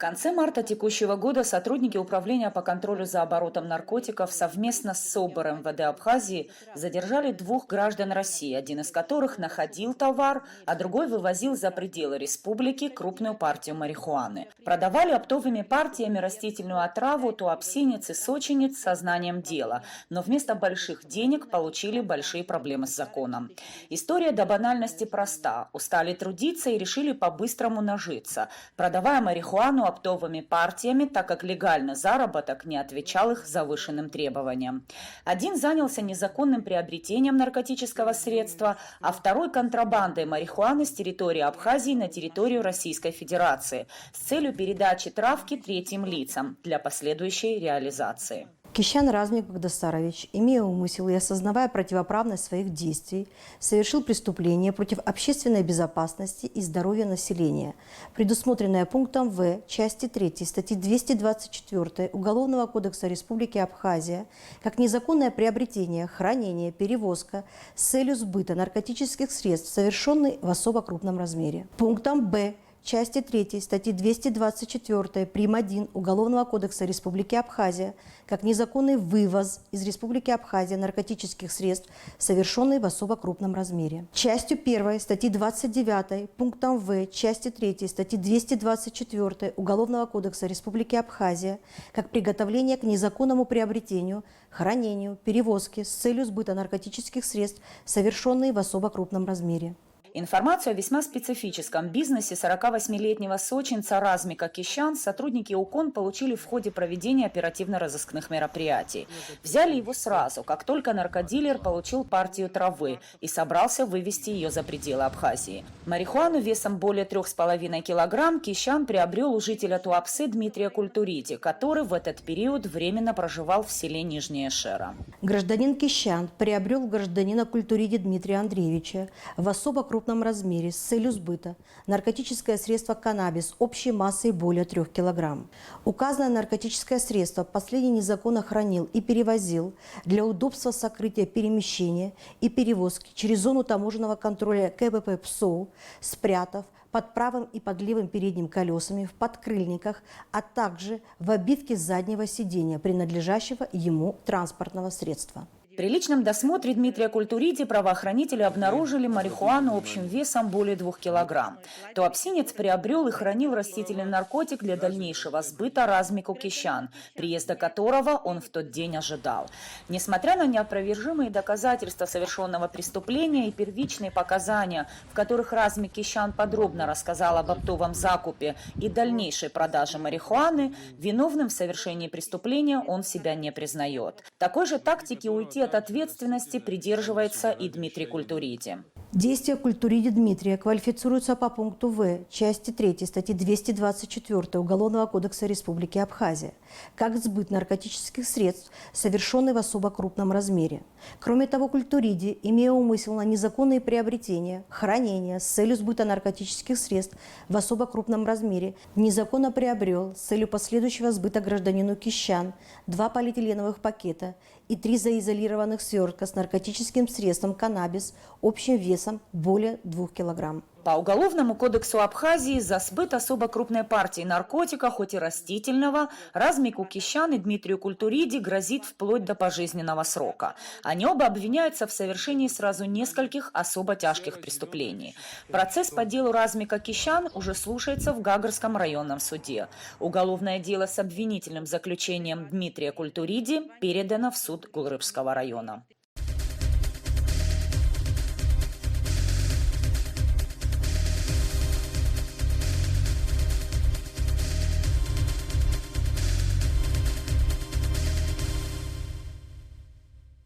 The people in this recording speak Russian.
конце марта текущего года сотрудники Управления по контролю за оборотом наркотиков совместно с СОБР МВД Абхазии задержали 2 граждан России, один из которых находил товар, а другой вывозил за пределы республики крупную партию марихуаны. Продавали оптовыми партиями растительную отраву туапсинец и сочинец со знанием дела, но вместо больших денег получили большие проблемы с законом. История до банальности проста. Устали трудиться и решили по-быстрому нажиться, продавая марихуану оптовыми партиями, так как легальный заработок не отвечал их завышенным требованиям. Один занялся незаконным приобретением наркотического средства, а второй – контрабандой марихуаны с территории Абхазии на территорию Российской Федерации с целью передачи травки третьим лицам для последующей реализации. Кищан Размик Багдасарович, имея умысел и осознавая противоправность своих действий, совершил преступление против общественной безопасности и здоровья населения, предусмотренное пунктом В части 3 статьи 224 Уголовного кодекса Республики Абхазия, как незаконное приобретение, хранение, перевозка с целью сбыта наркотических средств, совершенный в особо крупном размере. Пунктом Б части 3 статьи 224 прим. 1 Уголовного кодекса Республики Абхазия как незаконный вывоз из Республики Абхазия наркотических средств, совершенный в особо крупном размере. Частью 1 статьи 29 пунктом В части 3 статьи 224 Уголовного кодекса Республики Абхазия как приготовление к незаконному приобретению, хранению, перевозке с целью сбыта наркотических средств, совершенные в особо крупном размере. Информацию о весьма специфическом бизнесе 48-летнего сочинца Размика Кищан сотрудники УКОН получили в ходе проведения оперативно-розыскных мероприятий. Взяли его сразу, как только наркодилер получил партию травы и собрался вывести ее за пределы Абхазии. Марихуану весом более 3,5 килограмм Кищан приобрел у жителя Туапсе Дмитрия Культуриди, который в этот период временно проживал в селе Нижняя Шера. Гражданин Кищан приобрел у гражданина Культуриди Дмитрия Андреевича в особо крупном размере с целью сбыта наркотическое средство каннабис общей массой более 3 килограмм. Указанное наркотическое средство последний незаконно хранил и перевозил для удобства сокрытия перемещения и перевозки через зону таможенного контроля КПП ПСОУ, спрятав под правым и под левым передним колесами в подкрыльниках, а также в обивке заднего сидения принадлежащего ему транспортного средства. При личном досмотре Дмитрия Культуриди правоохранители обнаружили марихуану общим весом более 2 килограмм. Туапсинец приобрел и хранил растительный наркотик для дальнейшего сбыта Размику Кищан, приезда которого он в тот день ожидал. Несмотря на неопровержимые доказательства совершенного преступления и первичные показания, в которых Размик Кищан подробно рассказал об оптовом закупе и дальнейшей продаже марихуаны, виновным в совершении преступления он себя не признает. Такой же тактики уйти от ответственности придерживается и Дмитрий Культуриди. Действия Культуриди Дмитрия квалифицируются по пункту В части 3 статьи 224 Уголовного кодекса Республики Абхазия как сбыт наркотических средств, совершенный в особо крупном размере. Кроме того, Культуриди, имея умысел на незаконные приобретения, хранение с целью сбыта наркотических средств в особо крупном размере, незаконно приобрел с целью последующего сбыта гражданину Кищан 2 полиэтиленовых пакета и 3 заизолированных свертка с наркотическим средством каннабис общим весом более 2 килограмм. По Уголовному кодексу Абхазии за сбыт особо крупной партии наркотика, хоть и растительного, Размику Кищан и Дмитрию Культуриди грозит вплоть до пожизненного срока. Они оба обвиняются в совершении сразу нескольких особо тяжких преступлений. Процесс по делу Размика Кищан уже слушается в Гагарском районном суде. Уголовное дело с обвинительным заключением Дмитрия Культуриди передано в суд Гулрыбского района.